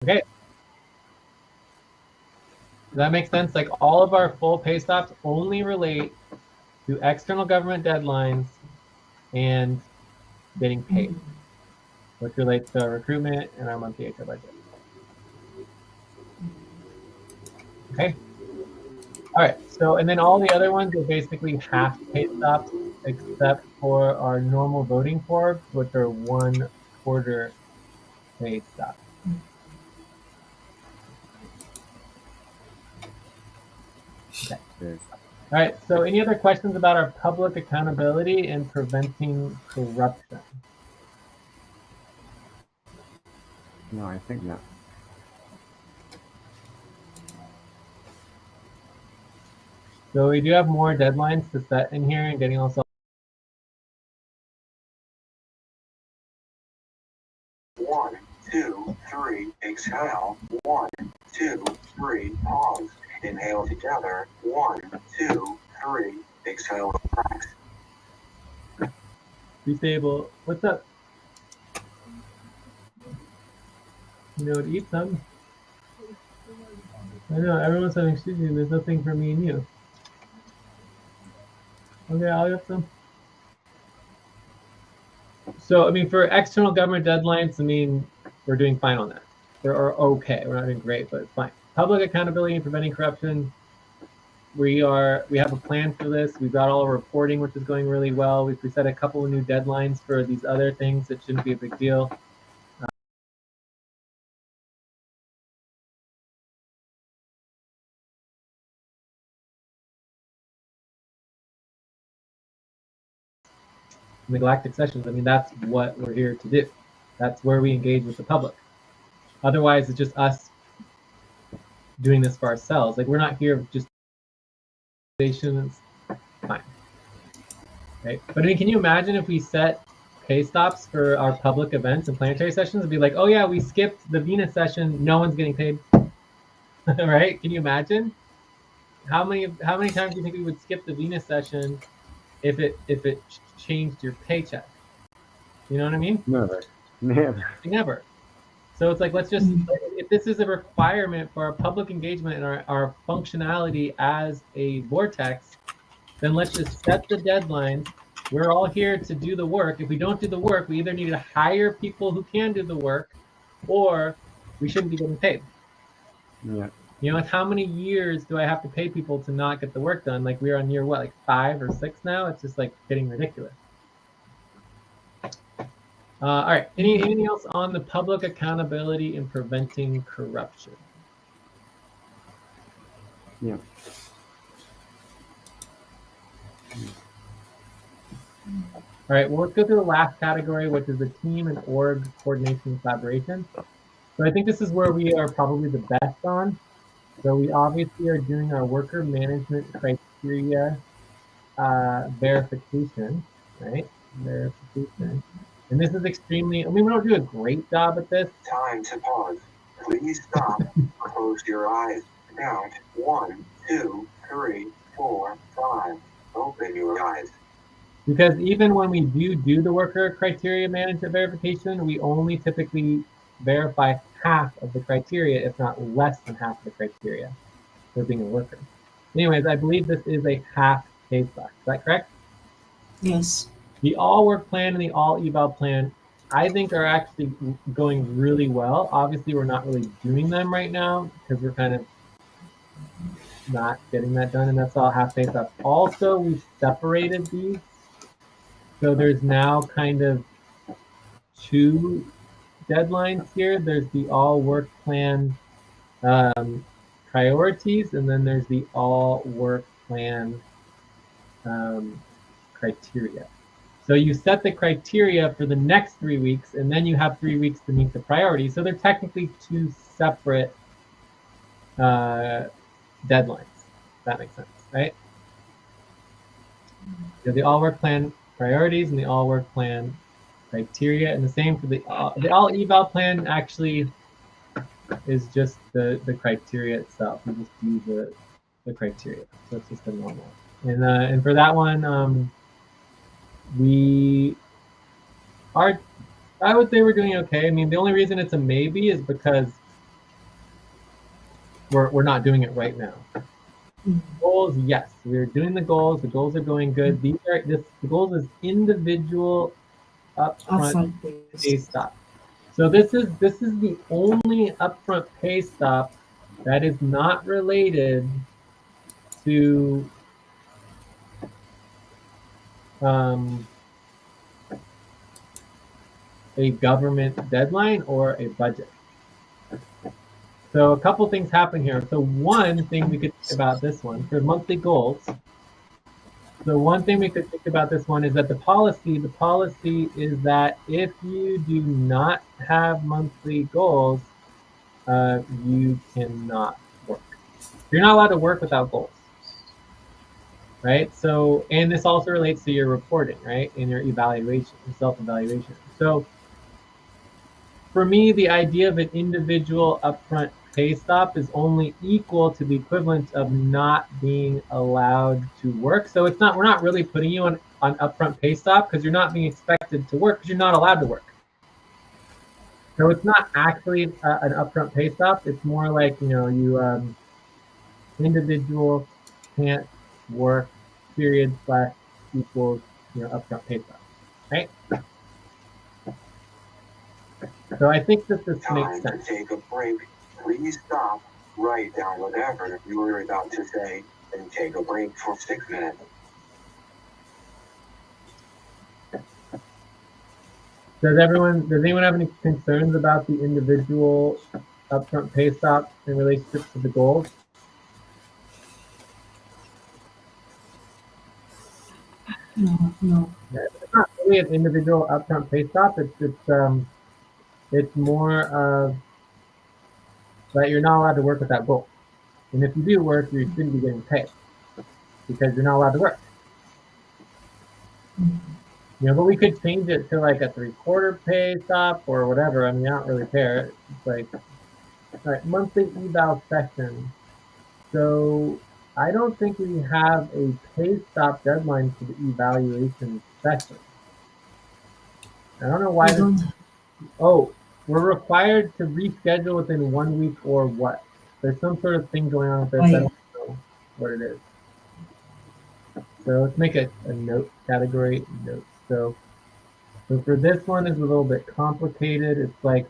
Okay. Does that make sense? Like all of our full pay stops only relate to external government deadlines and getting paid, which relates to our recruitment and our monthly HR budget. Okay. All right. So, and then all the other ones are basically half pay stops, except for our normal voting forbs, which are 1/4 pay stops. Okay. All right. So, any other questions about our public accountability and preventing corruption? No, I think not. So we do have more deadlines to set in here and getting also. 1, 2, 3, exhale. 1, 2, 3, pause. Inhale together. 1, 2, 3, exhale. Relax. Disable. What's up? You know, to eat some. I know, everyone's having sushi and there's nothing for me and you. Okay, I'll get some. So, I mean, for external government deadlines, I mean, we're doing fine on that. We're okay. We're not doing great, but it's fine. Public accountability and preventing corruption. We have a plan for this. We've got all our reporting, which is going really well. We set a couple of new deadlines for these other things that shouldn't be a big deal. The galactic sessions, I mean, that's what we're here to do. That's where we engage with the public. Otherwise, it's just us doing this for ourselves. Like, we're not here just fine. Right? But I mean, can you imagine if we set pay stops for our public events and planetary sessions and be like, oh yeah, we skipped the Venus session, no one's getting paid. Right? Can you imagine? How many times do you think we would skip the Venus session if it changed your paycheck? You know what I mean? Never. So it's like, let's just, if this is a requirement for our public engagement and our functionality as a vortex, then let's just set the deadlines. We're all here to do the work. If we don't do the work, we either need to hire people who can do the work, or we shouldn't be getting paid. Yeah. You know, like how many years do I have to pay people to not get the work done? Like we're on year what, like 5 or 6 now? It's just like getting ridiculous. All right, anything else on the public accountability and preventing corruption? Yeah. All right, well, let's go through the last category, which is the team and org coordination and collaboration. So I think this is where we are probably the best on. So we obviously are doing our worker management criteria verification, right? Verification. And this is extremely, I mean, we don't do a great job at this. Time to pause. Please stop. Close your eyes. Count 1, 2, 3, 4, 5. Open your eyes. Because even when we do the worker criteria management verification, we only typically verify half of the criteria, if not less than half of the criteria for being a worker. Anyways, I believe this is a half pay stock. Is that correct? Yes. The all work plan and the all eval plan, I think, are actually going really well. Obviously, we're not really doing them right now because we're kind of not getting that done, and that's all half pay stock. Also, we've separated these. So there's now kind of 2 deadlines here. There's the all work plan priorities, and then there's the all work plan criteria. So you set the criteria for the next 3 weeks, and then you have 3 weeks to meet the priorities. So they're technically 2 separate deadlines. If that makes sense, right? So the all work plan priorities and the all work plan criteria, and the same for the all eval plan actually is just the criteria itself. You just use the criteria, so it's just a normal. And for that one, we are, I would say we're doing okay. I mean, the only reason it's a maybe is because we're not doing it right now. Goals, yes, we're doing the goals. The goals are going good. The goals is individual upfront pay stop. So this is the only upfront pay stop that is not related to a government deadline or a budget. So a couple things happen here. So one thing we could think about this one for monthly goals. So one thing we could think about this one is that the policy is that if you do not have monthly goals, you cannot work. You're not allowed to work without goals, right? So, and this also relates to your reporting, right? And your evaluation, self-evaluation. So for me, the idea of an individual upfront pay stop is only equal to the equivalent of not being allowed to work. So it's not, we're not really putting you on upfront pay stop because you're not being expected to work because you're not allowed to work. So it's not actually an upfront pay stop. It's more like, you individual can't work period / equals, upfront pay stop, right? So I think that this makes sense. To take a break. Please stop, write down whatever you were about to say, and take a break for 6 minutes. Does anyone have any concerns about the individual upfront pay stop in relationship to the goals? No. It's not really an individual upfront pay stop. It's more of that you're not allowed to work without goals. And if you do work, you shouldn't be getting paid because you're not allowed to work. But we could change it to like a 3/4 pay stop or whatever. I mean, I don't really care. It's like, all right, monthly eval session. So I don't think we have a pay stop deadline for the evaluation session. I don't know why. Oh, we're required to reschedule within 1 week or what? There's some sort of thing going on with this. I don't know what it is. So let's make a note category note. So for this one, it's a little bit complicated. It's like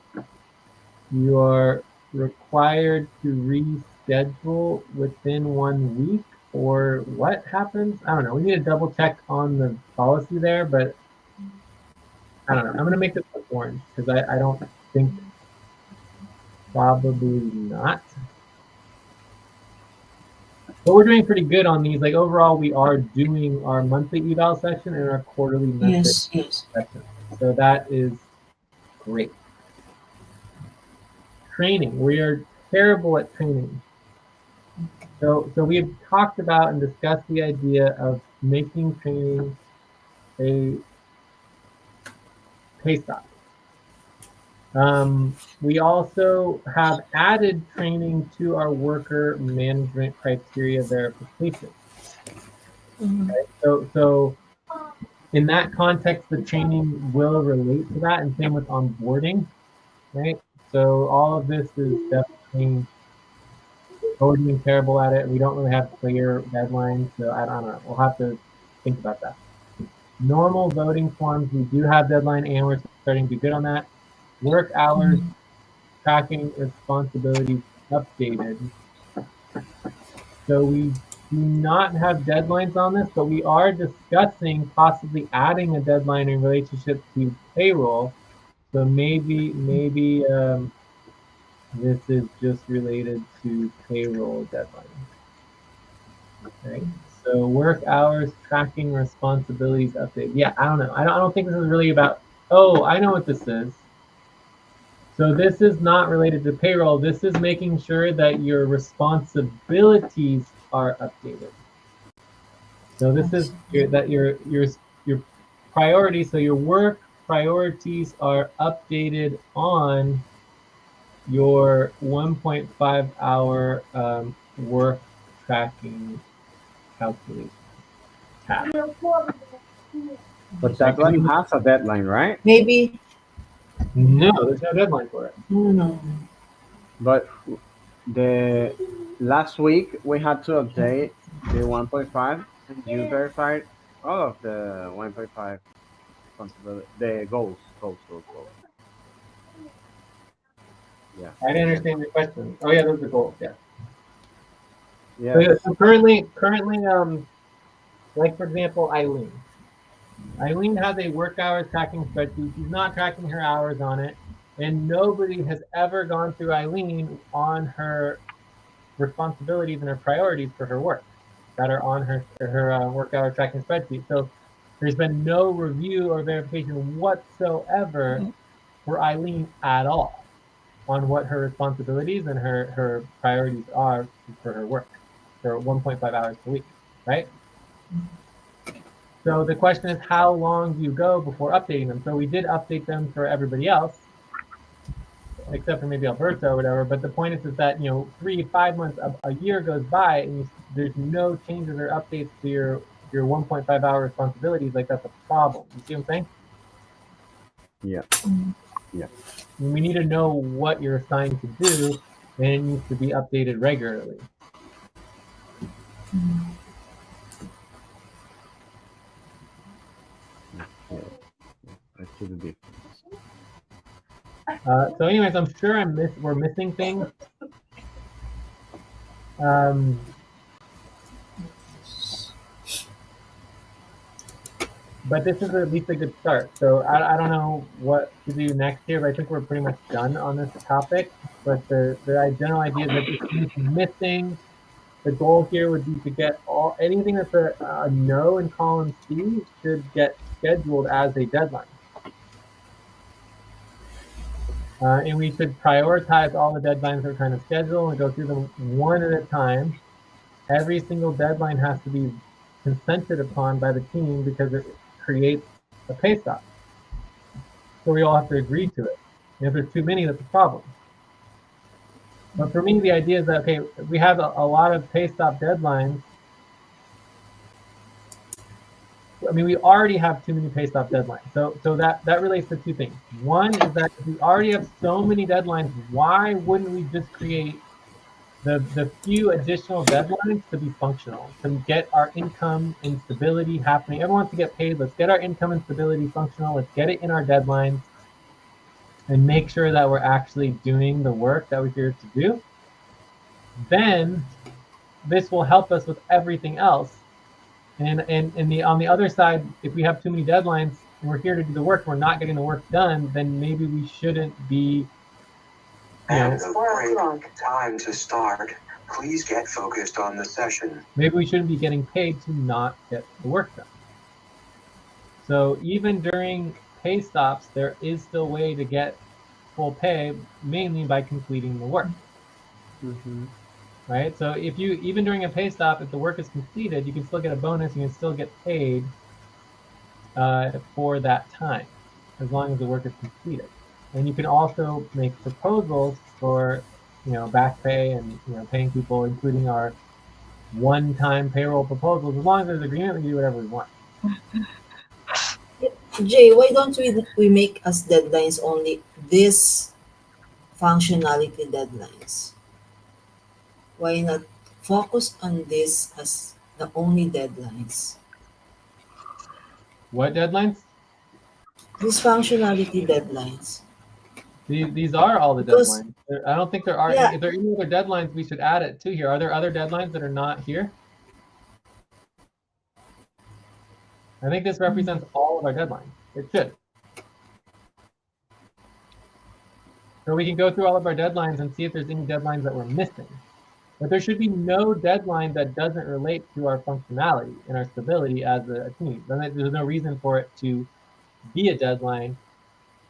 you are required to reschedule within 1 week, or what happens? I don't know. We need to double check on the policy there, but I don't know. I'm going to make this orange because I don't think, probably not. But we're doing pretty good on these. Like overall, we are doing our monthly eval session and our quarterly method session. So that is great. Training. We are terrible at training. So we've talked about and discussed the idea of making training a pay stop. We also have added training to our worker management criteria verification. Okay? So in that context, the training will relate to that, and same with onboarding, right? So all of this is definitely, we're doing terrible at it. We don't really have clear deadlines, so I don't know. We'll have to think about that. Normal voting forms, we do have deadline, and we're starting to do good on that. Work hours, tracking responsibilities updated. So we do not have deadlines on this, but we are discussing possibly adding a deadline in relationship to payroll. So maybe this is just related to payroll deadline. Okay. So work hours, tracking responsibilities update. Yeah, I don't know. I don't think this is really about. Oh, I know what this is. So this is not related to payroll. This is making sure that your responsibilities are updated. So this is that your priorities. So your work priorities are updated on your 1.5 hour work tracking calculation tab. But that one has a deadline, right? Maybe. No, there's no deadline for it. No. But The last week we had to update the 1.5, and you verified all of the 1.5 responsibility, the goals. Yeah. I didn't understand your question. Oh yeah, those are goals. Yeah. So, yeah, Yes. so currently, like for example, Eileen. Eileen has a work hours tracking spreadsheet. She's not tracking her hours on it, and nobody has ever gone through Eileen on her responsibilities and her priorities for her work that are on her work hour tracking spreadsheet. So there's been no review or verification whatsoever for Eileen at all on what her responsibilities and her priorities are for her work for 1.5 hours per week, right? So the question is, how long do you go before updating them? So we did update them for everybody else, except for maybe Alberta or whatever. But the point is that 3, 5 months, a year goes by, and there's no changes or updates to your 1.5 hour responsibilities. Like that's a problem. You see what I'm saying? Yeah. Yeah. We need to know what you're assigned to do, and it needs to be updated regularly. Okay. I see the difference. So, anyways, I'm sure we're missing things. But this is at least a good start. So I don't know what to do next year, but I think we're pretty much done on this topic. But the general idea is that if it's missing, the goal here would be to get anything that's a no in column C should get scheduled as a deadline. And we should prioritize all the deadlines we're trying to schedule and go through them one at a time. Every single deadline has to be consented upon by the team because it creates a pay stop. So we all have to agree to it. And if there's too many, that's a problem. But for me, the idea is that, okay, we have a lot of pay stop deadlines. I mean, we already have too many pay stop deadlines. So that relates to two things. One is that if we already have so many deadlines, why wouldn't we just create the few additional deadlines to be functional, to get our income and stability happening? Everyone wants to get paid. Let's get our income and stability functional. Let's get it in our deadlines and make sure that we're actually doing the work that we're here to do. Then this will help us with everything else. And on the other side, if we have too many deadlines and we're here to do the work, we're not getting the work done, then maybe we shouldn't be. And the break time to start. Please get focused on the session. Maybe we shouldn't be getting paid to not get the work done. So even during pay stops, there is still a way to get full pay, mainly by completing the work. Mm-hmm. Right? So if you, even during a pay stop, if the work is completed, you can still get a bonus, you can still get paid for that time, as long as the work is completed. And you can also make proposals for, back pay and, paying people, including our one-time payroll proposals. As long as there's agreement, we can do whatever we want. Jay, why don't we make as deadlines only this functionality deadlines? Why not focus on this as the only deadlines? What deadlines? These functionality deadlines. These are all the Because deadlines. I don't think there are yeah, any. If there are any other deadlines, we should add it to here. Are there other deadlines that are not here? I think this represents all of our deadlines. It should. So we can go through all of our deadlines and see if there's any deadlines that we're missing. But there should be no deadline that doesn't relate to our functionality and our stability as a team. Then there's no reason for it to be a deadline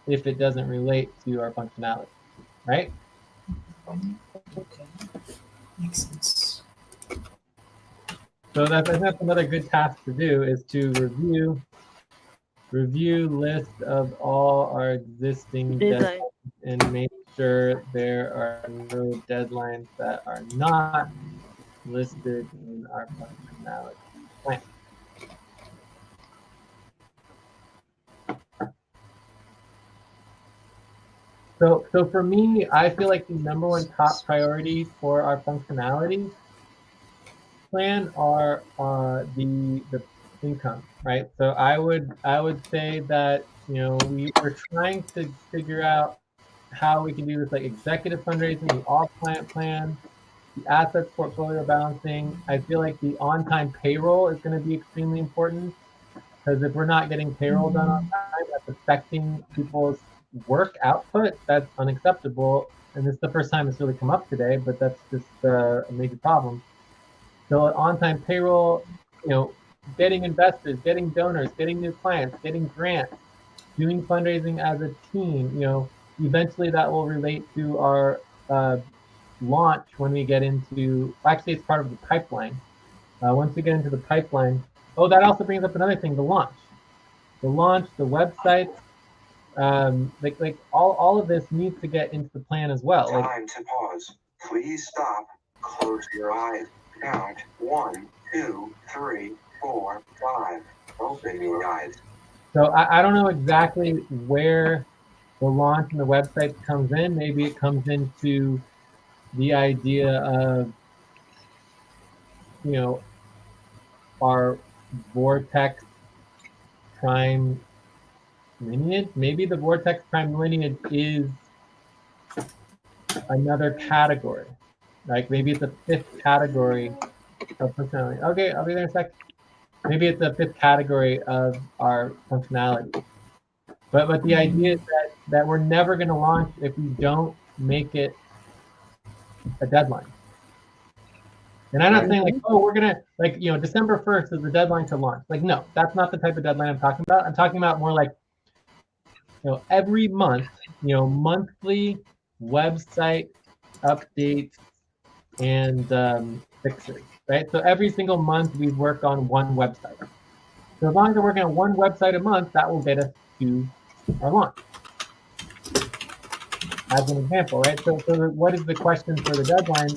if it doesn't relate to our functionality, right? okay, makes sense. So that's another good task to do, is to review list of all our existing Deadline. deadlines and make sure there are no deadlines that are not listed in our functionality plan. So for me, I feel like the number one top priority for our functionality plan are the income, right? So I would say that we're trying to figure out how we can do this, like executive fundraising, the all client plan, the assets portfolio balancing. I feel like the on-time payroll is going to be extremely important, because if we're not getting payroll done on time, that's affecting people's work output. That's unacceptable. And this is the first time it's really come up today, but that's just a major problem. So on-time payroll, getting investors, getting donors, getting new clients, getting grants, doing fundraising as a team, eventually that will relate to our launch when we get into, actually it's part of the pipeline. Once we get into the pipeline, that also brings up another thing, the launch. The launch, the websites, like all of this needs to get into the plan as well. Time to pause. Please stop. Close your eyes. Count 1, 2, 3, 4, 5. Open your eyes. So I don't know exactly where the launch and the websites comes in. Maybe it comes into the idea of, our Vortex Prime lineage. Maybe the Vortex Prime lineage is another category. Like maybe it's a fifth category of functionality. Okay, I'll be there in a sec. Maybe it's a fifth category of our functionality. But the idea is that we're never going to launch if we don't make it a deadline. And I'm not saying like, we're going to, December 1st is the deadline to launch. Like, no, that's not the type of deadline I'm talking about. I'm talking about more like, every month, monthly website updates and fixes, right? So every single month we work on one website. So as long as we're working on one website a month, that will get us to our launch. As an example, right? So what is the question for the deadline?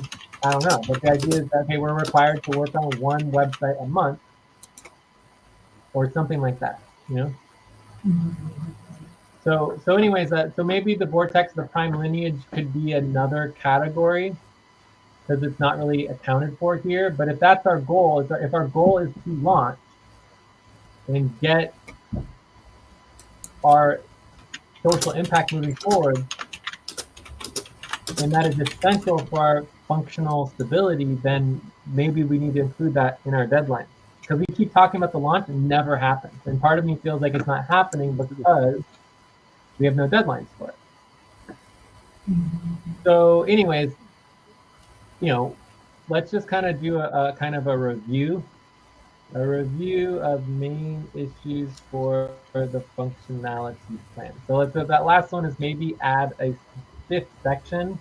I don't know. But the idea is that, okay, we're required to work on one website a month or something like that, So anyways, so maybe the Vortex, the Prime lineage could be another category because it's not really accounted for here. But if that's our goal, if our goal is to launch and get our social impact moving forward, and that is essential for our functional stability, then maybe we need to include that in our deadline. Because we keep talking about the launch and it never happens. And part of me feels like it's not happening because we have no deadlines for it. So anyways, let's just kind of do a kind of a review of main issues for the functionality plan. So that last one is maybe add a fifth section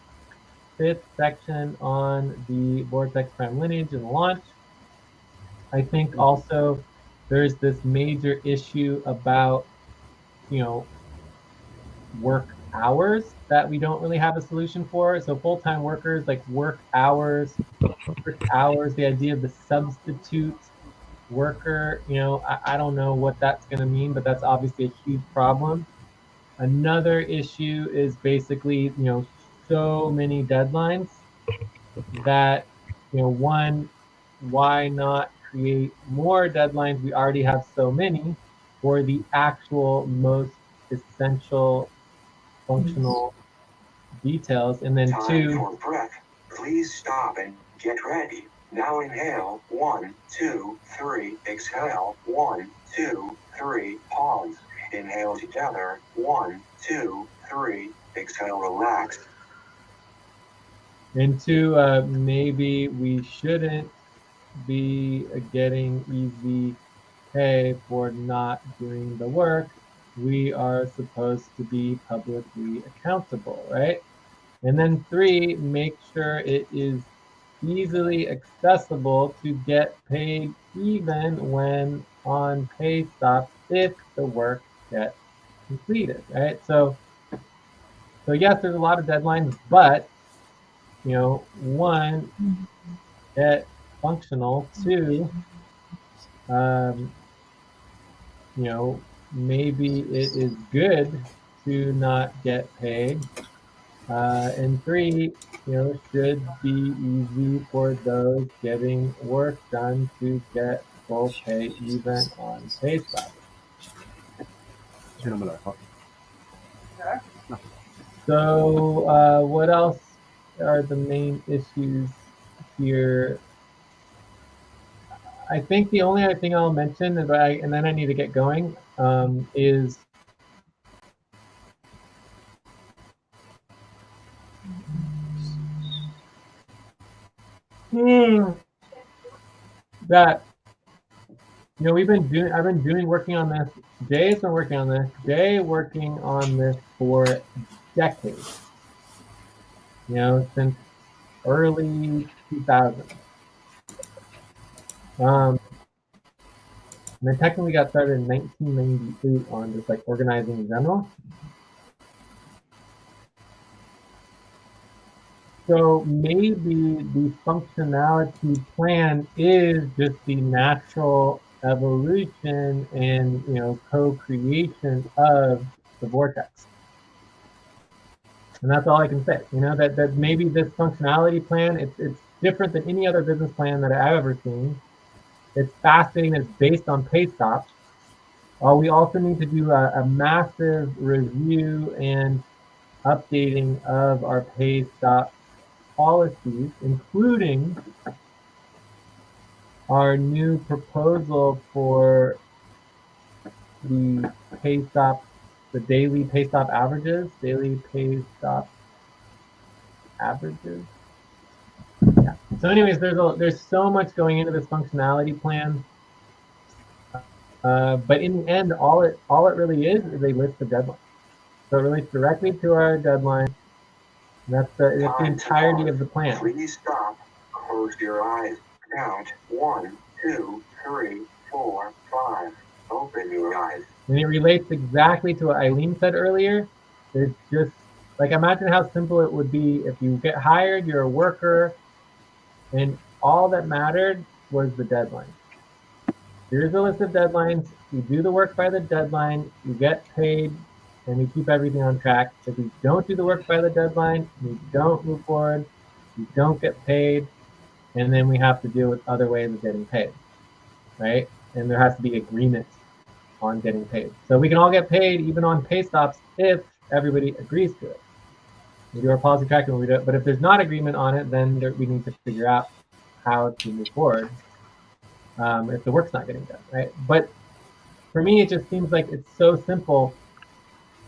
on the Vortex Prime lineage and launch. I think also there's this major issue about, work hours that we don't really have a solution for. So full-time workers, like work hours, the idea of the substitute worker, I don't know what that's going to mean, but that's obviously a huge problem. Another issue is basically, so many deadlines that, one, why not create more deadlines? We already have so many for the actual most essential functional details. And then Time two, for breath. Please stop and get ready. Now inhale. 1, 2, 3. Exhale. 1, 2, 3. Pause. Inhale together. 1, 2, 3. Exhale. Relax. and two, maybe we shouldn't be getting easy pay for not doing the work. We are supposed to be publicly accountable, right? And then three, make sure it is easily accessible to get paid even when on pay stops if the work gets completed, right? So yes, there's a lot of deadlines, but one, get functional. Two, maybe it is good to not get paid. And 3, should be easy for those getting work done to get full pay even on pay stop. Si no me lo dejó. So what else are the main issues here? I think the only other thing I'll mention, and then I need to get going, is that I've been working on this. Jay's been working on this. Jay working on this for decades. Since early 2000s. And I technically got started in 1998 on just like organizing in general. So maybe the functionality plan is just the natural evolution and co-creation of the vortex. And that's all I can say. That maybe this functionality plan, it's different than any other business plan that I've ever seen. It's fascinating. It's based on pay stops. We also need to do a massive review and updating of our pay stop policies, including our new proposal for the pay stop, the daily pay stop averages. Yeah. So anyways, there's so much going into this functionality plan. But in the end, all it really is a list of deadlines. So it relates directly to our deadline. That's the entirety of the plan. Please stop. Close your eyes. Count 1, 2, 3, 4, 5. Open your eyes. And it relates exactly to what Eileen said earlier. It's just like, imagine how simple it would be if you get hired, you're a worker, and all that mattered was the deadline. Here's a list of deadlines. You do the work by the deadline, you get paid, and we keep everything on track. If we don't do the work by the deadline, we don't move forward, we don't get paid, and then we have to deal with other ways of getting paid, right? And there has to be agreement on getting paid. So we can all get paid even on pay stops if everybody agrees to it. We do our policy tracking when we do it, but if there's not agreement on it, then we need to figure out how to move forward if the work's not getting done, right? But for me, it just seems like it's so simple.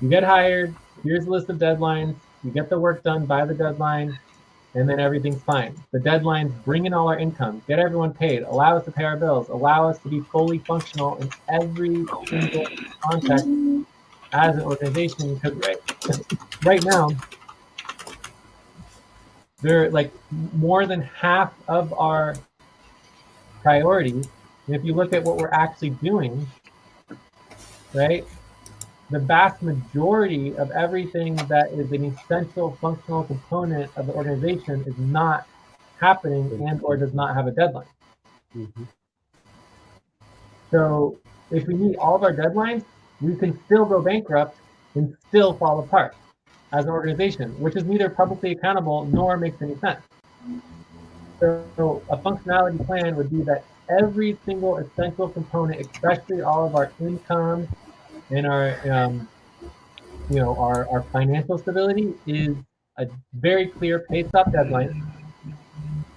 You get hired, here's a list of deadlines, you get the work done by the deadline, and then everything's fine. The deadlines bring in all our income, get everyone paid, allow us to pay our bills, allow us to be fully functional in every single context as an organization. Because right now, they're like more than half of our priorities. And if you look at what we're actually doing, right, the vast majority of everything that is an essential functional component of the organization is not happening and or does not have a deadline. Mm-hmm. So if we meet all of our deadlines, we can still go bankrupt and still fall apart as an organization, which is neither publicly accountable nor makes any sense. So a functionality plan would be that every single essential component, especially all of our income and our our financial stability, is a very clear pay stop deadline.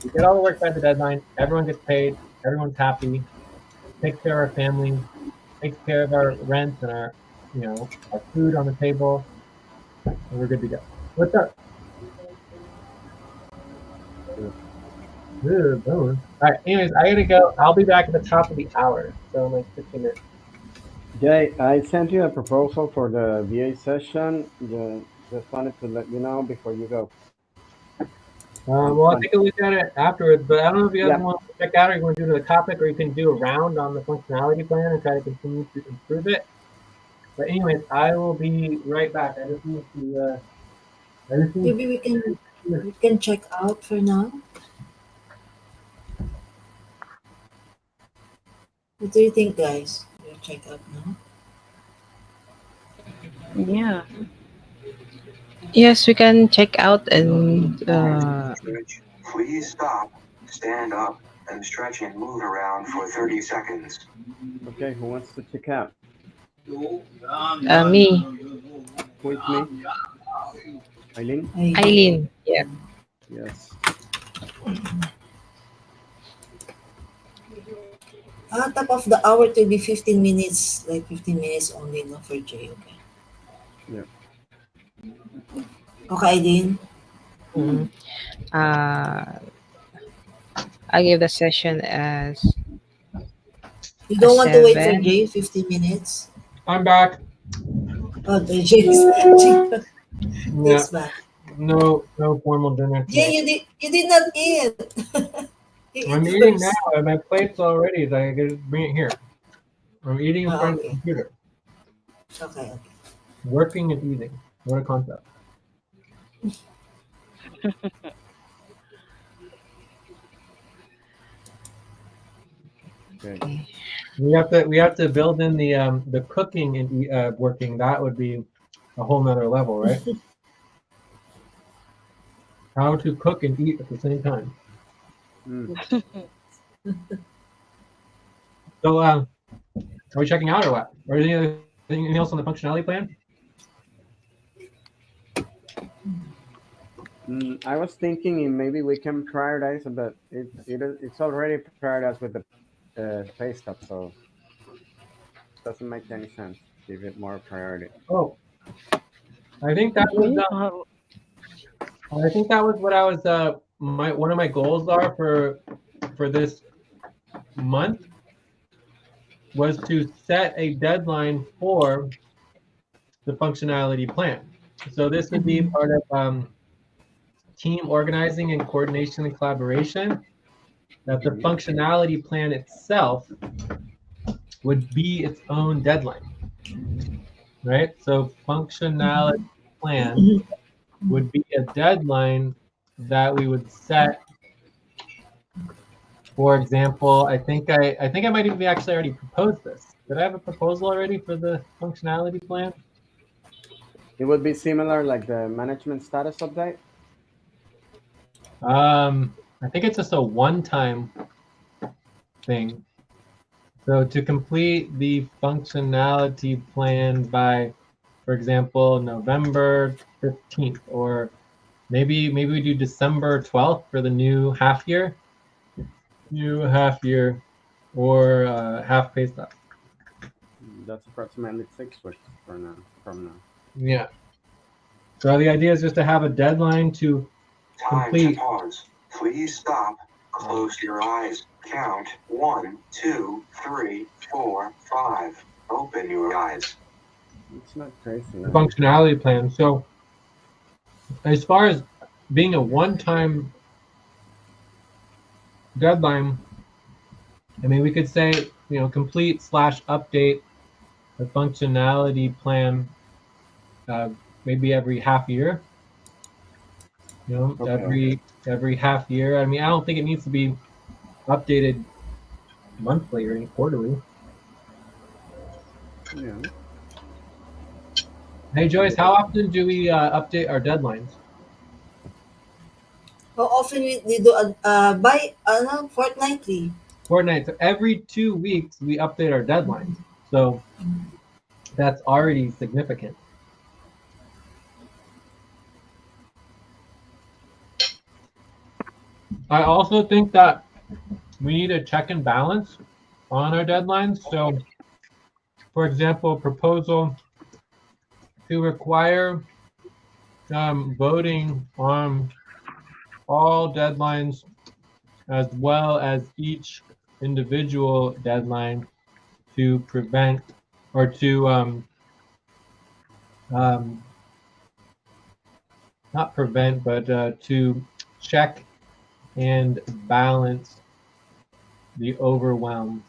We get all the work by the deadline, everyone gets paid, everyone's happy, takes care of our family, takes care of our rent and our our food on the table, and we're good to go. What's up? Ooh, boom. All right, anyways, I gotta go. I'll be back at the top of the hour, so in like 15 minutes. Jay, I sent you a proposal for the VA session. Just wanted to let you know before you go. Well, I'll take a look at it afterwards, but I don't know if you guys Yeah. want to check out or you want to do the topic, or you can do a round on the functionality plan and try to continue to improve it. But anyways, I will be right back. I just need to. Maybe we can check out for now. What do you think, guys? We'll check out now. Yeah. Yes, we can check out and Stretch. Please stop, stand up, and stretch and move around for 30 seconds. Okay, who wants to check out? me, Who is me? Eileen? Eileen. Yeah. Yes. Top of the hour to be 15 minutes, like 15 minutes only, no, for Jay. Okay. Yeah. Okay, Aileen. Mhm. Uh, I give the session as You a don't want to wait for 7. Jay 15 minutes? I'm back. Oh, the Jay's Yeah, back. no formal dinner Jay, today. you did not eat. You eat I'm eating now, first. and my plate's already. So I can just bring it here. I'm eating in front of the Okay. computer, Okay. working and eating. What a concept! Okay. We have to build in the cooking and working. That would be a whole nother level, right? How to cook and eat at the same time. Mm. So, are we checking out or what? Or anything else on the functionality plan? I was thinking maybe we can prioritize, but it's already prioritized with the pay stub, so it doesn't make any sense. Give it more priority. Oh, I think that was We I think that was what I was my one of my goals are for this month was to set a deadline for the functionality plan. So this would be part of team organizing and coordination and collaboration. That the Mhm. functionality plan itself would be its own deadline, right? So functionality plan would be a deadline that we would set. For example, I think I might even actually already proposed this. Did I have a proposal already for the functionality plan? It would be similar like the management status update. I think it's just a one-time thing. So to complete the functionality plan by, for example, November 15th, or maybe we do December 12th for the new half year, or half pay stub. That's approximately 6 weeks for now. From now. Yeah. So the idea is just to have a deadline to Time to complete. pause. Please stop. Close your eyes. Count 1, 2, 3, 4, 5. Open your eyes. It's not crazy. The functionality plan. So as far as being a one-time deadline, I mean, we could say, complete / update the functionality plan uh, maybe every half year. Okay. Every half year. I mean, I don't think it needs to be updated monthly or even quarterly. Yeah. Hey Joyce, how often do we update our deadlines? How often we do by fortnightly? Fortnite. So every 2 weeks we update our deadlines. So that's already significant. I also think that we need a check and balance on our deadlines. So, for example, proposal to require voting on all deadlines as well as each individual deadline to prevent or to um, not prevent, but to check and balance the overwhelm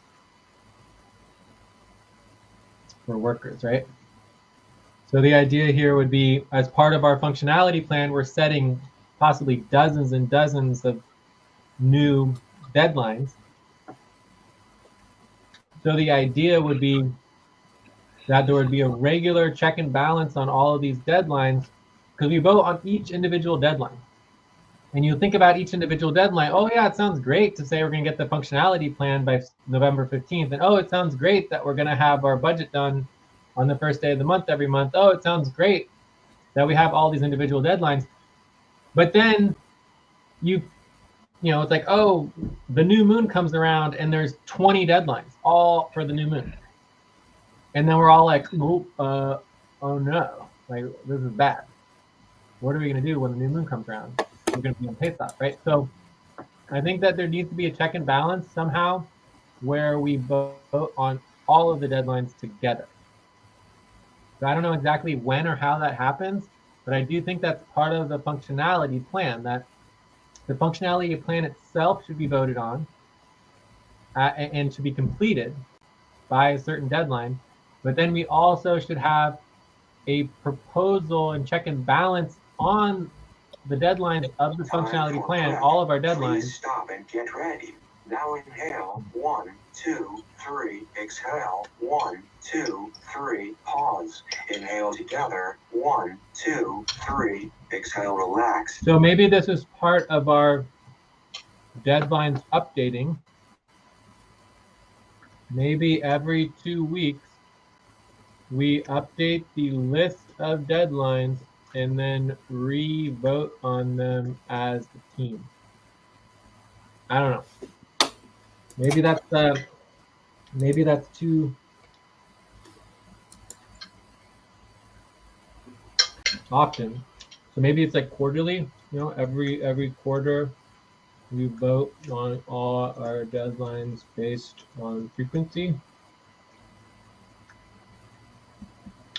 for workers, right? So the idea here would be, as part of our functionality plan, we're setting possibly dozens and dozens of new deadlines. So the idea would be that there would be a regular check and balance on all of these deadlines because we vote on each individual deadline. And you think about each individual deadline. Oh yeah, it sounds great to say we're going to get the functionality plan by November 15th. And oh, it sounds great that we're going to have our budget done on the first day of the month every month. Oh, it sounds great that we have all these individual deadlines. But then you know, it's like, oh, the new moon comes around and there's 20 deadlines all for the new moon. And then we're all like, oh no, like this is bad. What are we going to do when the new moon comes around? We're going to be on pay stop, right? So I think that there needs to be a check and balance somehow where we vote on all of the deadlines together. So I don't know exactly when or how that happens, but I do think that's part of the functionality plan, that the functionality plan itself should be voted on and should be completed by a certain deadline. But then we also should have a proposal and check and balance on the deadlines of the functionality plan, all of our deadlines. Please stop and get ready. Now inhale, 1, 2, 3, exhale, 1, 2, 3, pause. Inhale together, 1, 2, 3, exhale, relax. So maybe this is part of our deadlines updating. Maybe every 2 weeks, we update the list of deadlines and then re-vote on them as a team. I don't know. Maybe that's too often. So maybe it's like quarterly. You know, every quarter we vote on all our deadlines based on frequency.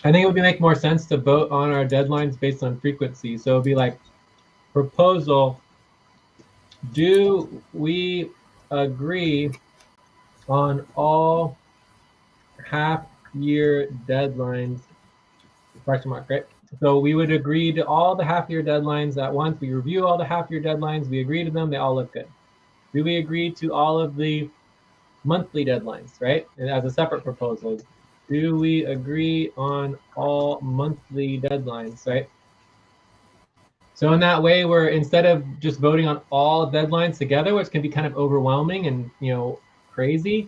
I think it would make more sense to vote on our deadlines based on frequency. So it'd be like, proposal, do we agree on all half-year deadlines? Question mark, right? So we would agree to all the half-year deadlines at once. We review all the half-year deadlines. We agree to them. They all look good. Do we agree to all of the monthly deadlines, right? And as a separate proposal, do we agree on all monthly deadlines, right? So in that way, we're, instead of just voting on all deadlines together, which can be kind of overwhelming and, you know, crazy,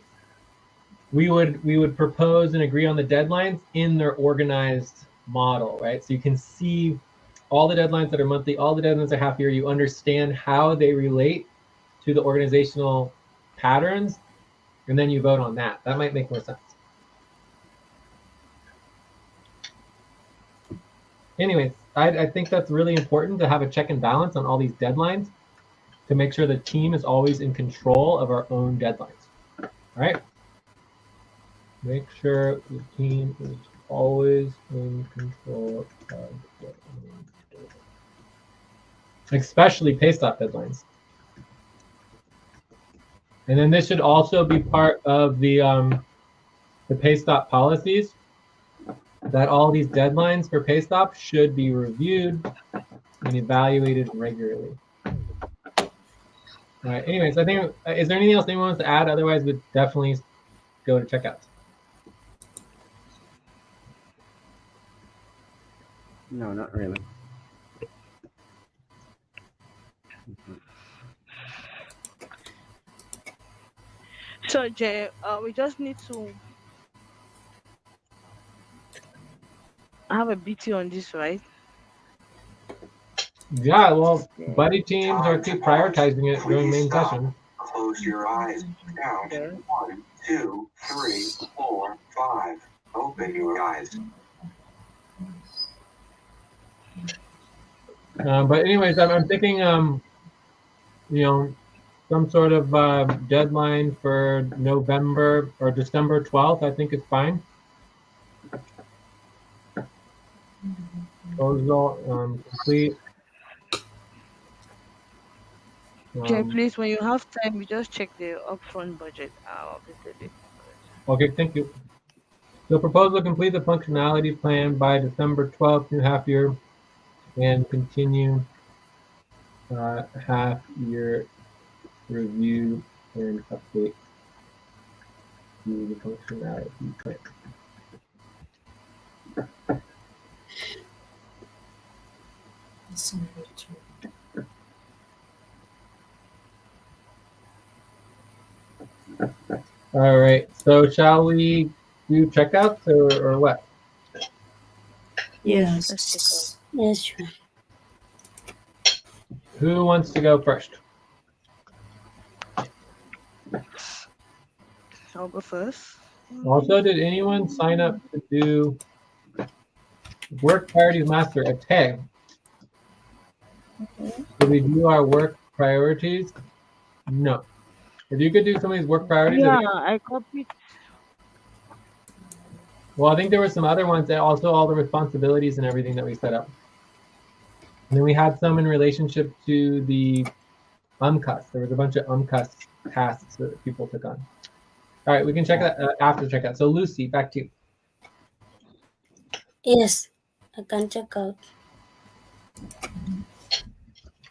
we would propose and agree on the deadlines in their organized model, right? So you can see all the deadlines that are monthly, all the deadlines that are half year. You understand how they relate to the organizational patterns, and then you vote on that. That might make more sense. Anyways, I think that's really important to have a check and balance on all these deadlines to make sure the team is always in control of our own deadlines. All right? Make sure the team is always in control of their own deadlines. Especially pay stop deadlines. And then this should also be part of the pay stop policies, that all these deadlines for pay stop should be reviewed and evaluated regularly. All right, anyways, I think, is there anything else anyone wants to add? Otherwise, we'd definitely go to checkouts. No, not really. So Jay, we just need to have a BT on this, right? Yeah, well, buddy teams are keep prioritizing it during main session. Close your eyes. Count. Okay. 1, 2, 3, 4, 5. Open your eyes. But anyways, I'm thinking, you know, some sort of deadline for November or December 12th, I think is fine. Proposal complete. Jay, please, when you have time, we just check the upfront budget. Okay, thank you. So proposal complete the functionality plan by December 12th, new half year, and continue half year review and update to the functionality plan. December 2. All right. So shall we do checkouts or what? Yes, let's check out. Yes, sure. Who wants to go first? I'll go first. Also, did anyone sign up to do work priorities master a tag? Did we do our work priorities? No. If you could do some of these work priorities, Yeah, I copied. well, I think there were some other ones that also all the responsibilities and everything that we set up. And then we had some in relationship to the UMCUS. There was a bunch of UMCUS tasks that people took on. All right, we can check that after checkout. So Lucy, back to you. Yes, I can check out.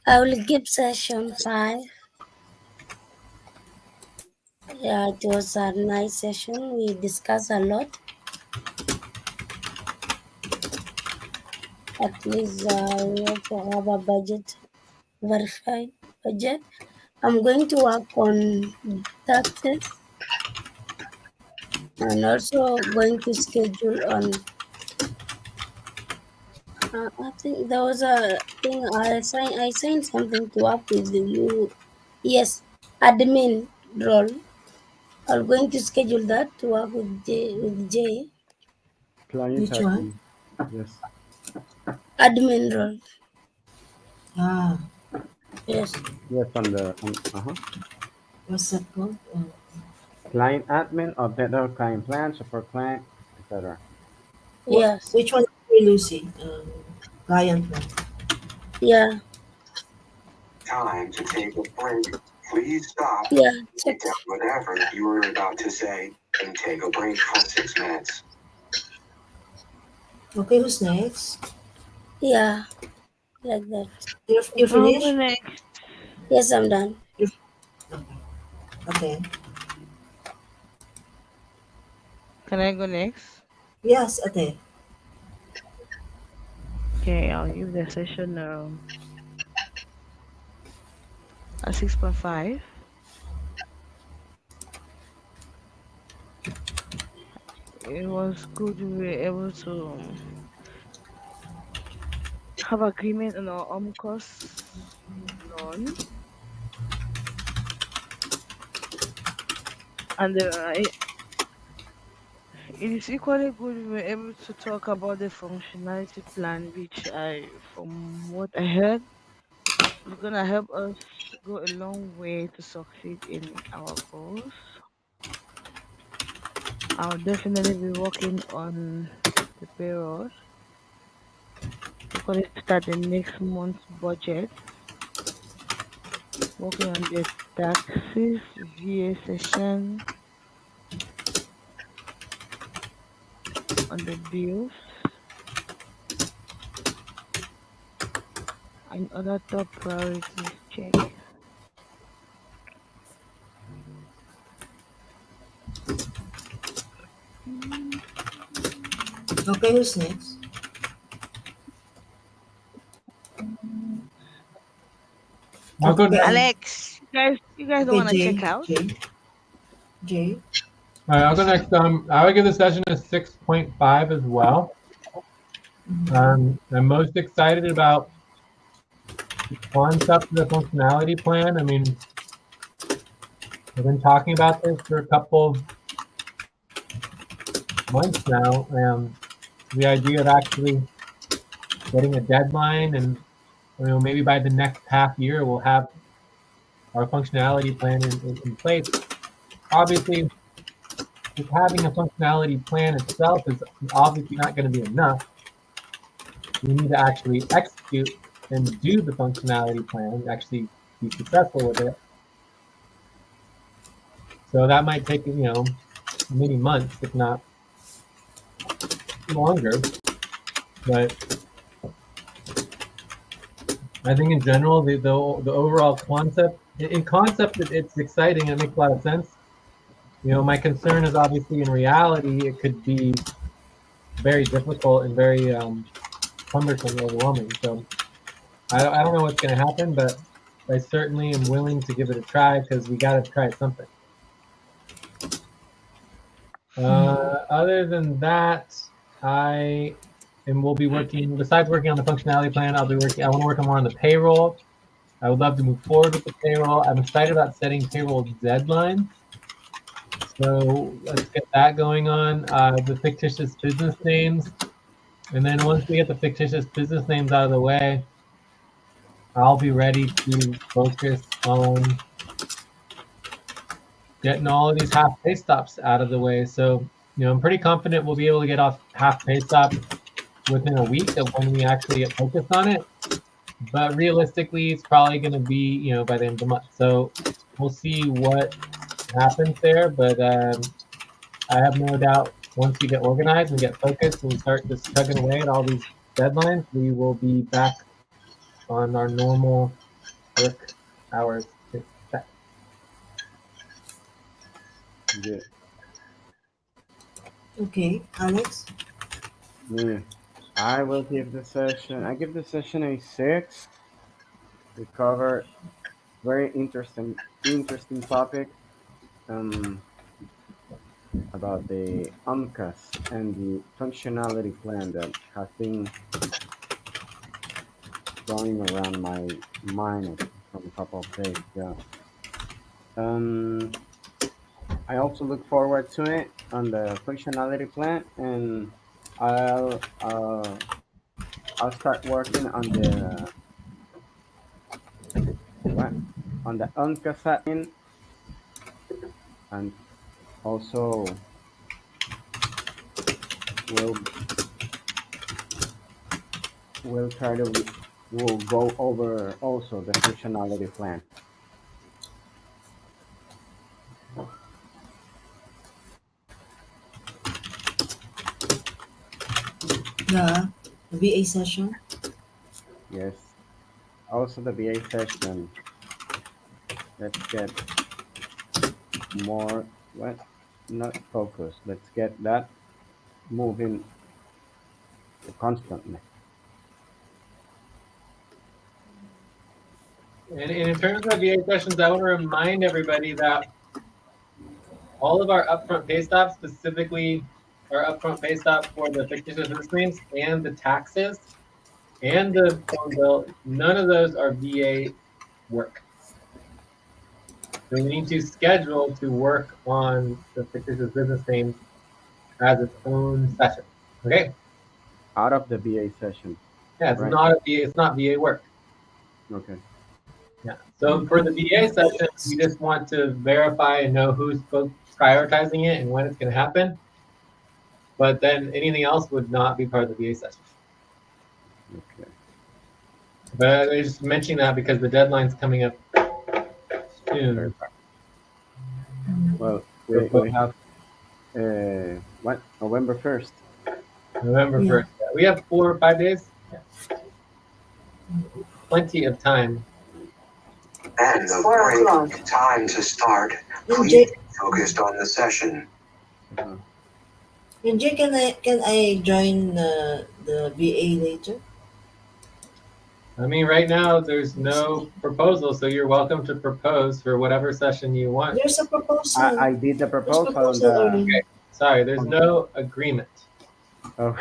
I will give session 5. Yeah, it was a nice session. We discussed a lot. At least we also have a budget, verified budget. I'm going to work on taxes and also going to schedule on. I think there was a thing I signed something to work with you. Yes, admin role. I'm going to schedule that to work with Jay. Client Which one? admin. Yes. Admin role. Ah, Yes. Yes, on the what's that called? client admin, update our client plan, support client, etc. Yes. Which one, Lucy? Client one. Yeah. Time to take a break. Please stop, Yeah. Check. take out whatever you were about to say, and take a break for 6 minutes. Okay, who's next? Yeah. Like that. You I'll go finished? next. Yes, I'm done. Okay. Can I go next? Yes, okay. Okay, I'll give the session a 6.5. It was good we were able to have agreement on our cost loan, and it is equally good we were able to talk about the functionality plan, which from what I heard, is gonna help us go a long way to succeed in our goals. I'll definitely be working on the payroll. We're going to start the next month's budget, working on the taxes, VA session, on the bills, and other top priorities check. Okay, who's next? I'll go next. Alex, you guys don't Okay, want to Jay. check out? Jay. All right, I'll go next. I would give the session a 6.5 as well. I'm most excited about the concept of the functionality plan. I mean, I've been talking about this for a couple months now. The idea of actually getting a deadline, and maybe by the next half year we'll have our functionality plan in place. Obviously, just having a functionality plan itself is obviously not going to be enough. We need to actually execute and do the functionality plan, actually be successful with it. So that might take, many months, if not longer. But I think in general, the overall concept, in concept, it's exciting. It makes a lot of sense. My concern is obviously in reality, it could be very difficult and very cumbersome and overwhelming. So I don't know what's going to happen, but I certainly am willing to give it a try because we got to try something. Other than that, we'll be working, besides working on the functionality plan, I want to work on more on the payroll. I would love to move forward with the payroll. I'm excited about setting payroll deadlines. So let's get that going on. The fictitious business names. And then once we get the fictitious business names out of the way, I'll be ready to focus on getting all of these half pay stops out of the way. So, I'm pretty confident we'll be able to get off half pay stops within a week of when we actually get focused on it. But realistically, it's probably going to be, by the end of the month. So we'll see what happens there. But I have no doubt once we get organized and get focused and we start just chugging away at all these deadlines, we will be back on our normal work hours. Yeah. Okay, Alex. Yeah. I give the session a 6. We covered very interesting topic about the UNCAS and the functionality plan that has been going around my mind from a couple of days ago. I also look forward to it on the functionality plan, and I'll uh, I'll start working on the UNCAS admin, and also we'll we'll go over also the functionality plan. The VA session. Yes. Also the BA session. Let's get more not focused. Let's get that moving constantly. And in terms of VA sessions, I want to remind everybody that all of our upfront pay stops, specifically our upfront pay stop for the fictitious business names and the taxes and the phone bill, none of those are VA work. So we need to schedule to work on the fictitious business names as its own session. Okay? Out of the BA session. Yeah, it's Right. not VA work. Okay. Yeah. So for the VA session, we just want to verify and know who's prioritizing it and when it's going to happen. But then anything else would not be part of the VA session. Okay. But I was just mentioning that because the deadline's coming up soon. Well, we have November 1st. November 1st. Yeah. We have 4 or 5 days. Yeah. Plenty of time. And the 4 o'clock. break time to start. Please Jake, focused on the session. Jake, can I join the VA later? I mean, right now there's no proposal, so you're welcome to propose for whatever session you want. There's a proposal. I did the There's proposal on proposal the. already. Okay. Sorry, there's no agreement. Oh.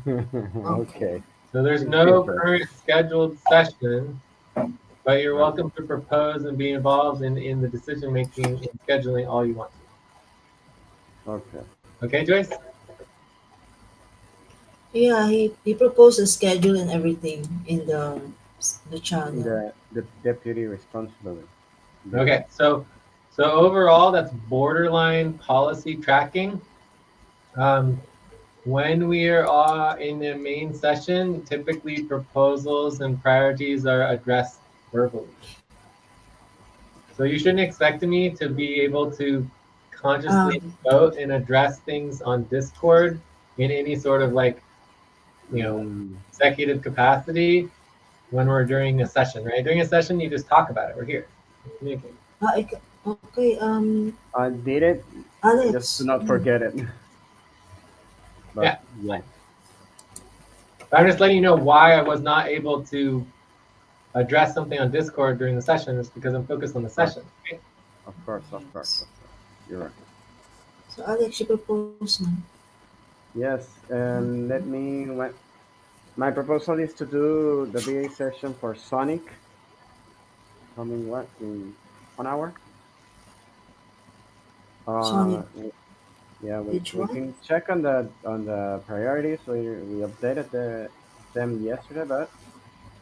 Okay. So there's no current scheduled session, but you're welcome to propose and be involved in the decision making and scheduling all you want to. Okay. Okay, Joyce? Yeah, he proposed a schedule and everything in the channel. The deputy responsibility. Okay, so overall, that's borderline policy tracking. When we are in the main session, typically proposals and priorities are addressed verbally. So you shouldn't expect me to be able to consciously vote and address things on Discord in any sort of executive capacity when we're during a session, right? During a session, you just talk about it. We're here. Okay. I did it. Alex. Just to not forget it. But, yeah. I'm just letting you know why I was not able to address something on Discord during the session, it's because I'm focused on the session. Right? Of course. You're right. So Alex, you propose now. Yes, and my proposal is to do the VA session for Sonic. Coming what in 1 hour? Sonic, Yeah, which we one? can check on the priorities. We updated them yesterday, but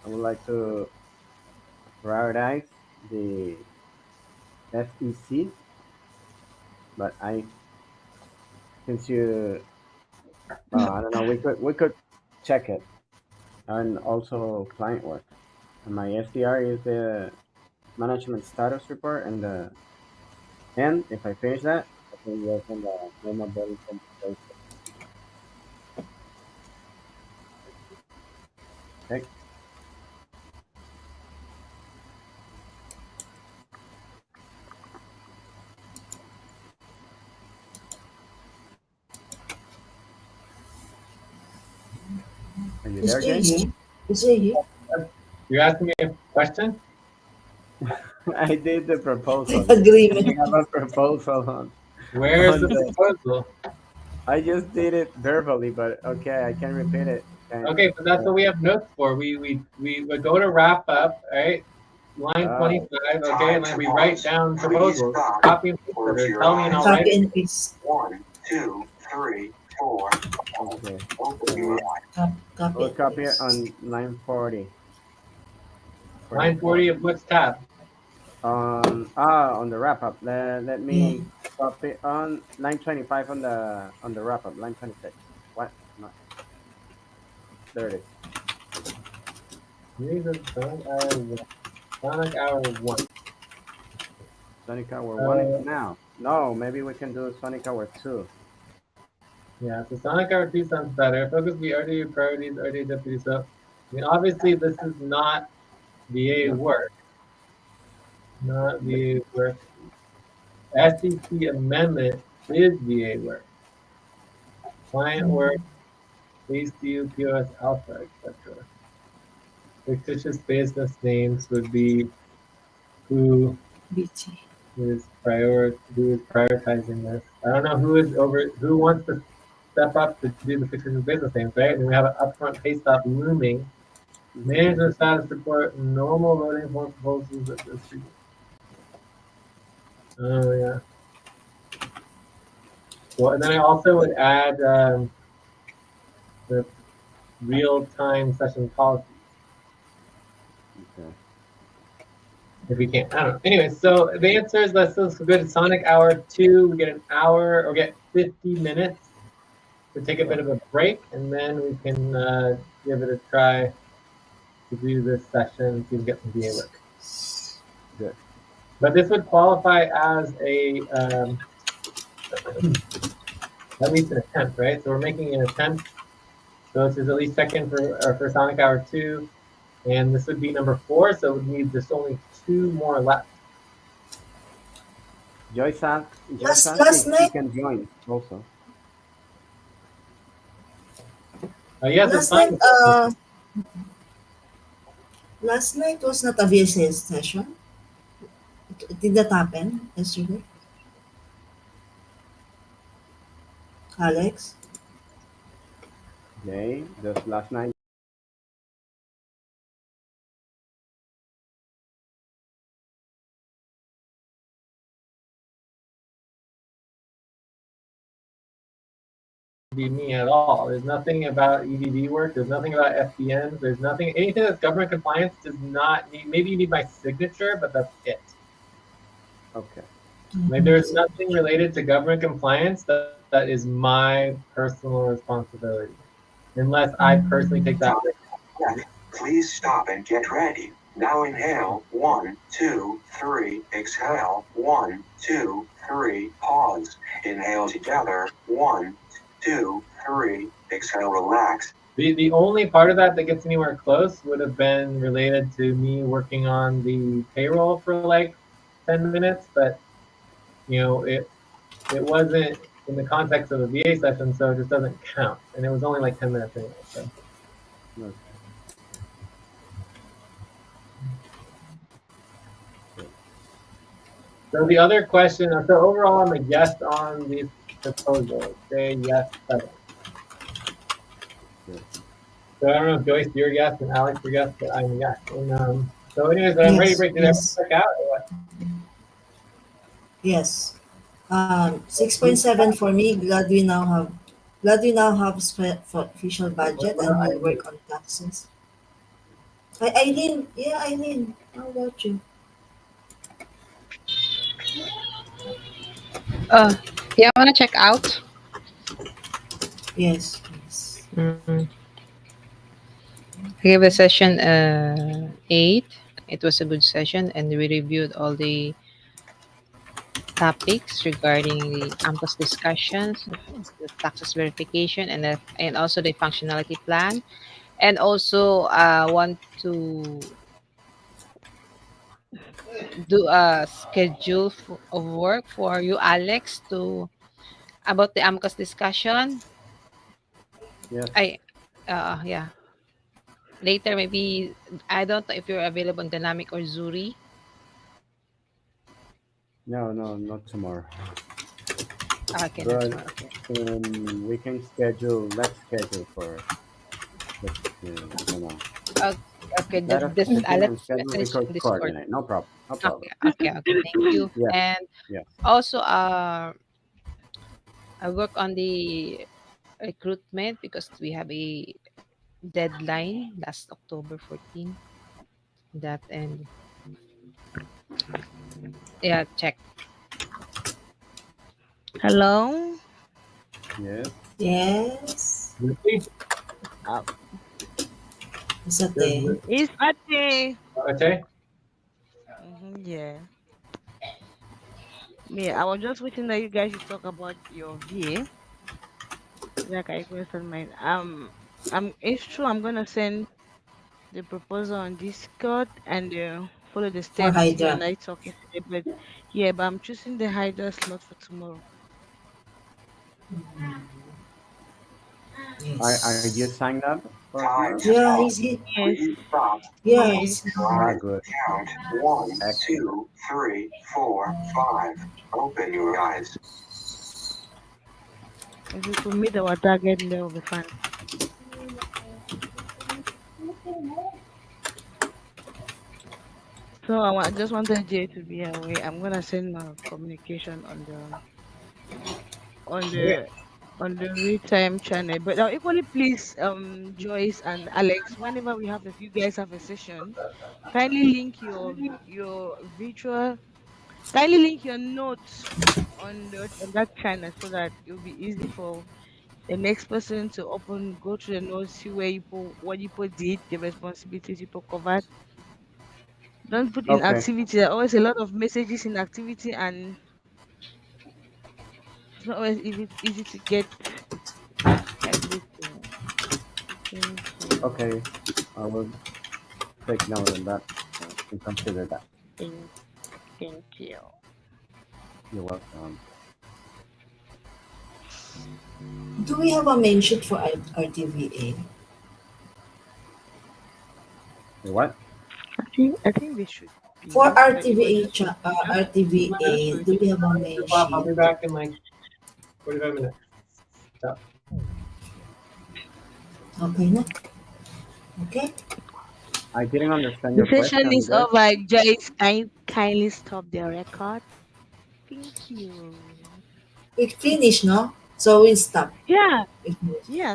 I would like to prioritize the SEC. But since you, I don't know, we could check it, and also client work. And my SDR is the management status report, and if I finish that, I can work on the normal body compensation. Okay, are you Is there, Jay Jay? here? Is Jay here? You're asking me a question? I did the proposal. I Agreement. have a proposal Where's on the the. proposal? I just did it verbally, but okay, I can repeat it. Can, Okay, but that's what we have notes for. We go to wrap up, right? Line oh, 25, okay, Time and then to we pause. write down Please proposals. stop. Copy and paste it, Close or your tell me and eyes. I'll write Copy it. and paste. 1, 2, 3, 4. okay. Open your eyes. Copy We'll and copy it paste. on line 40. Line 44. 40 of which tab? On the wrap up. Let Yeah. me copy on line 25 on the wrap up. Line 26. What? No, there it is. Reason Sonic Hour 1. Sonic Hour 1. Sonic Hour 1 is Uh, now. No, maybe we can do Sonic Hour 2. yeah, so Sonic Hour 2 sounds better. Focus the RDA priorities, RDA deputies. So, I mean, obviously, this is not VA No. work. Not VA work. SEC amendment is VA work. Client work, ACU, POS, alpha, etc. Fictitious business names would be who BT. who is prioritizing this. I don't know who wants to step up to do the fictitious business names, right? And we have an upfront pay stop looming. Management status report, normal voting form proposals at this. Oh yeah. Well, and then I also would add the real-time session policies Okay. if we can. I don't know. Anyway, so the answer is let's go to Sonic Hour 2. We get an hour or get 50 minutes to take a bit of a break, and then we can give it a try to do this session and see if we get some VA work. Good. But this would qualify as a at least an attempt, right? So we're making an attempt. So this is at least second for Sonic Hour 2, and this would be number 4. So it would need just only 2 more left. Joyce asked Last if he night, can join also. Yes, it's last night, fine. last night was not a VSS session. Did that happen yesterday, Alex? Okay. Just last night. Be me at all. There's nothing about EDD work. There's nothing about FBNs. There's nothing. Anything that's government compliance does not need. Maybe you need my signature, but that's it. Okay. Like there's nothing related to government compliance that is my personal responsibility, unless I personally take that. Check. Please stop and get ready. Now inhale. 1, 2, 3. Exhale. 1, 2, 3. Pause. Inhale together. 1, 2, 3. Exhale. Relax. The only part of that that gets anywhere close would have been related to me working on the payroll for like 10 minutes, but you know it wasn't in the context of a VA session, so it just doesn't count. And it was only like 10 minutes anyway. So. Okay. So the other question, so overall, I'm a yes on these proposals. Say yes, 7. Yes. So I don't know if Joyce, you're a yes, and Alex, you're a yes, but I'm a yes. And so anyways, I'm ready to Yes, break. Did everyone yes, check out or what? yes. 6.7 for me. Glad we now have for official What budget and about we'll Eileen? work on taxes. Eileen, yeah, Eileen. How about you? Uh, yeah, I wanna check out. Yes, yes. Mm. I gave the session 8. It was a good session, and we reviewed all the topics regarding the AMCOS discussions, the taxes verification, and also the functionality plan. And also, want to do a schedule of work for you, Alex, to about the AMCOS discussion. Yes. I, yeah, later maybe I don't know if you're available on Dynamic or Zuri. No, no, not tomorrow. Okay, not But tomorrow. Okay. we can schedule. Let's schedule for let's Okay, okay. let us This put the thing on let's schedule. We message could on Discord. coordinate. No problem. No problem. Okay, okay, okay. Thank you. Yes. And Yes. also, I work on the recruitment because we have a deadline last October 14. That and yeah, check. Hello. Yes. Yes. Lucy? Uh, It's a There's day. Lucy. it's Ate. Okay. Yeah. Me, I was just waiting that you guys should talk about your VA. Like I question mine. It's true. I'm gonna send the proposal on Discord and follow the For steps you and Hydra. I talking today. But yeah, but I'm choosing the Hydra slot for tomorrow. Are you Yes. signed up for Time tomorrow? to Yeah, stop. he's he. Yes, Please stop. Yeah, yes. he's Ah, Drive. good. Count. One, Excellent. two, three, four, five. Open your eyes. If we could meet our target, that will be fun. So just wanted Jay to be away. I'm gonna send my communication on Okay. the on the real time channel. But equally, please, Joyce and Alex, whenever we have, if you guys have a session, kindly link your virtual, kindly link your notes on that channel so that it'll be easy for the next person to open, go through the notes, see where you put what you put did, the responsibilities you put covered. Don't put in Okay. activity. There are always a lot of messages in activity, and it's not always easy to get everything. Thank you. Okay. I will take note of that Thank, and consider that. thank, thank you. You're welcome. Do we have a main sheet for RTVA? What? I think they should For be, but it was just we just RTVA, do we have a main Pop, I'll sheet? be back in like 45 minutes. So, Okay na? Okay. I didn't understand the your session question, is Joyce. over. Joyce, can you kindly stop the record? Thank you. We finish, no? So we'll stop. Yeah, We finish. yeah.